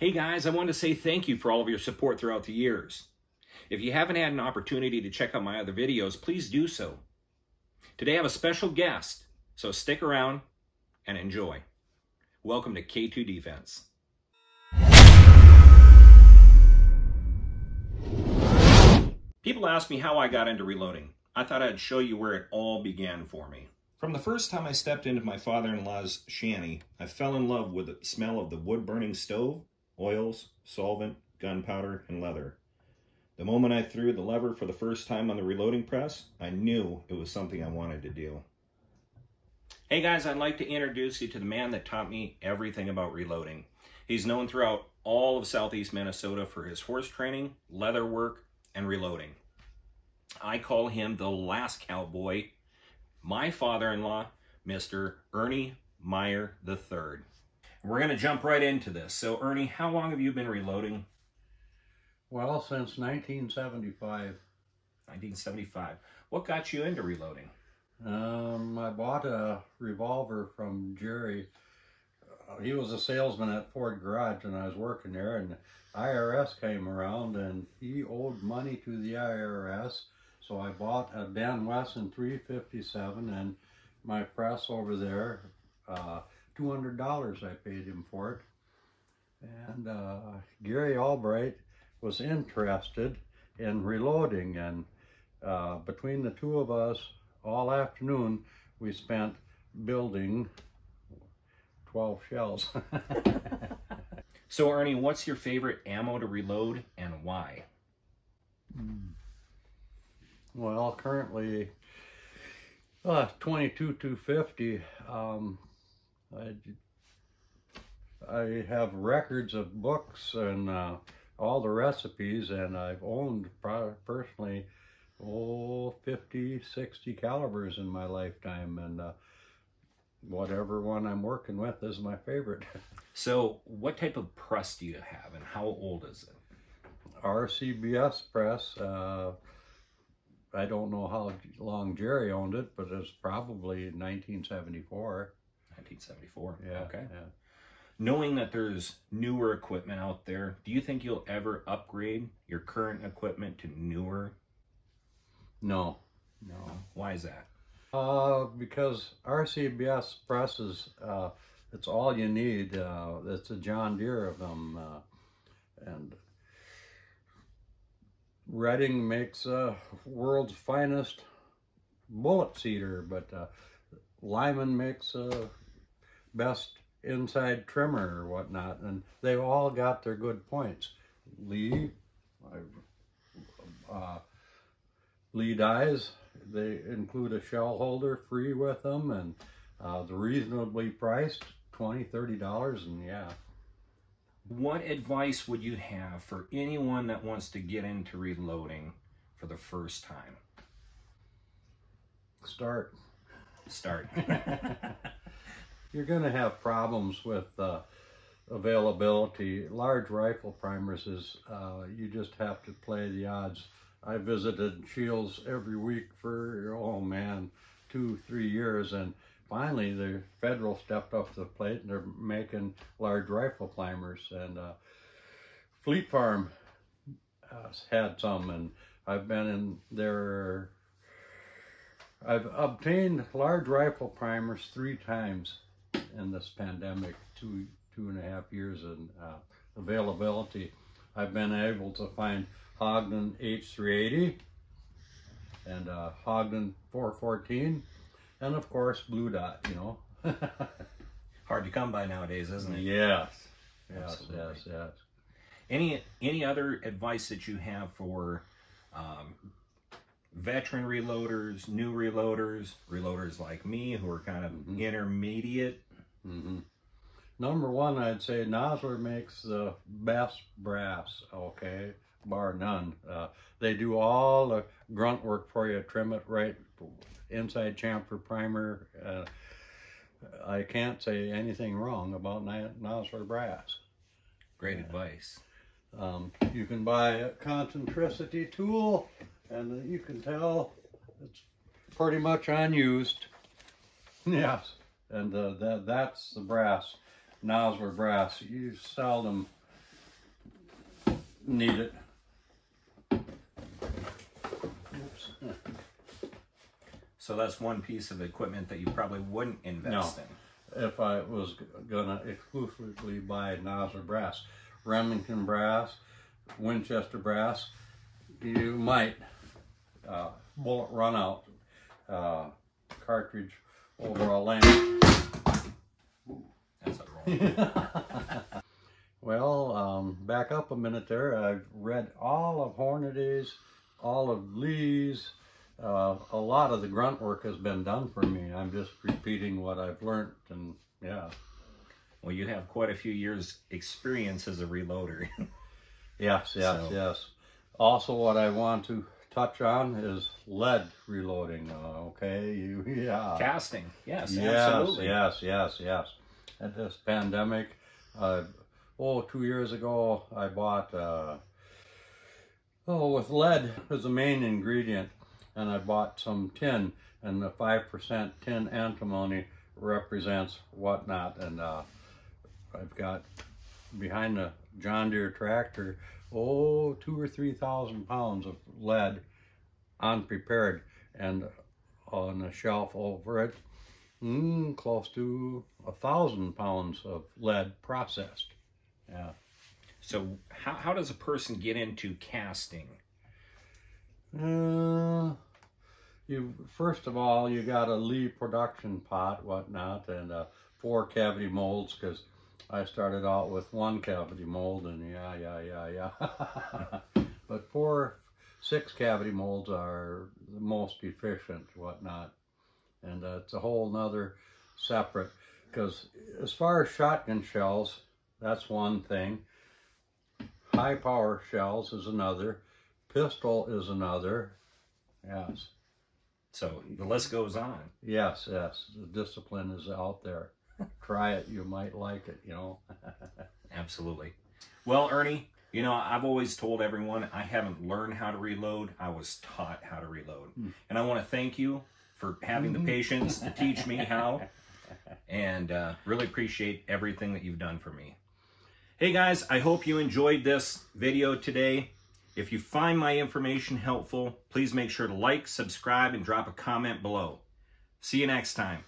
Hey guys, I wanted to say thank you for all of your support throughout the years. If you haven't had an opportunity to check out my other videos, please do so. Today I have a special guest, so stick around and enjoy. Welcome to K2 Defense. People ask me how I got into reloading. I thought I'd show you where it all began for me. From the first time I stepped into my father-in-law's shanty, I fell in love with the smell of the wood-burning stove, oils, solvent, gunpowder, and leather. The moment I threw the lever for the first time on the reloading press, I knew it was something I wanted to do. Hey guys, I'd like to introduce you to the man that taught me everything about reloading. He's known throughout all of southeast Minnesota for his horse training, leather work, and reloading. I call him the last cowboy, my father-in-law, Mr. Ernie Meyer III. We're going to jump right into this. So Ernie, how long have you been reloading? Well, since 1975. 1975. What got you into reloading? I bought a revolver from Jerry. He was a salesman at Ford Garage, and I was working there, and the IRS came around, and he owed money to the IRS. So I bought a Dan Wesson 357, and my press over there, $200 I paid him for it. And Gary Albright was interested in reloading, and between the two of us, all afternoon, we spent building 12 shells. So Ernie, what's your favorite ammo to reload and why? Well, currently 22-250. I have records of books and all the recipes, and I've owned personally 50, 60 calibers in my lifetime, and whatever one I'm working with is my favorite. So what type of press do you have, and how old is it? RCBS press. I don't know how long Jerry owned it, but it's probably 1974. 1974, yeah, okay. Yeah. Knowing that there's newer equipment out there, do you think you'll ever upgrade your current equipment to newer? No. Why is that? Because RCBS presses, it's all you need. It's a John Deere of them. And Redding makes world's finest bullet seeder, but Lyman makes best inside trimmer or whatnot, and they've all got their good points. Lee dies, they include a shell holder free with them, and they're reasonably priced, $20, $30, and yeah. What advice would you have for anyone that wants to get into reloading for the first time? Start. You're going to have problems with availability. Large rifle primers is, you just have to play the odds. I visited Shields every week for, oh man, 2-3 years, and finally the federal stepped up to the plate and they're making large rifle primers, and Fleet Farm had some, and I've been in there. I've obtained large rifle primers 3 times in this pandemic, two and a half years in availability. I've been able to find Ogden H380 and Ogden 414, and of course Blue Dot, you know. Hard to come by nowadays, isn't it? Yes. Absolutely. Yes. Any other advice that you have for veteran reloaders, new reloaders like me who are kind of intermediate? Number one, I'd say Nosler makes the best brass, okay, bar none. They do all the grunt work for you, trim it right, inside chamfer primer. I can't say anything wrong about Nosler brass. Great advice. You can buy a concentricity tool, and you can tell it's pretty much unused. Yes, and that's the brass, Nosler brass. You seldom need it. So that's one piece of equipment that you probably wouldn't invest in. If I was gonna exclusively buy Nosler brass, Remington brass, Winchester brass, you might bullet run out cartridge over a lamp. That's a roll. Well, back up a minute there. I've read all of Hornady's, all of Lee's. A lot of the grunt work has been done for me. I'm just repeating what I've learned, and yeah. Well, you have quite a few years experience as a reloader. Yes. Also, what I want to touch on is lead reloading. Okay, Casting. Yes, absolutely. Yes. At this pandemic, 2 years ago, I bought with lead as the main ingredient, and I bought some tin, and the 5% tin antimony represents whatnot, and I've got behind the John Deere tractor 2,000 or 3,000 pounds of lead unprepared, and on the shelf over it close to 1,000 pounds of lead processed. Yeah. So how does a person get into casting? First of all, you got a Lee production pot, whatnot, and 4 cavity molds, because I started out with 1 cavity mold, and yeah. But 6 cavity molds are the most efficient, whatnot, and it's a whole nother separate, because as far as shotgun shells, that's one thing. High power shells is another. Pistol is another. Yes. So the list goes on. Yes. The discipline is out there. Try it. You might like it, Absolutely. Well, Ernie, I've always told everyone I haven't learned how to reload. I was taught how to reload. And I want to thank you for having the patience to teach me how. And really appreciate everything that you've done for me. Hey guys, I hope you enjoyed this video today. If you find my information helpful, please make sure to like, subscribe, and drop a comment below. See you next time.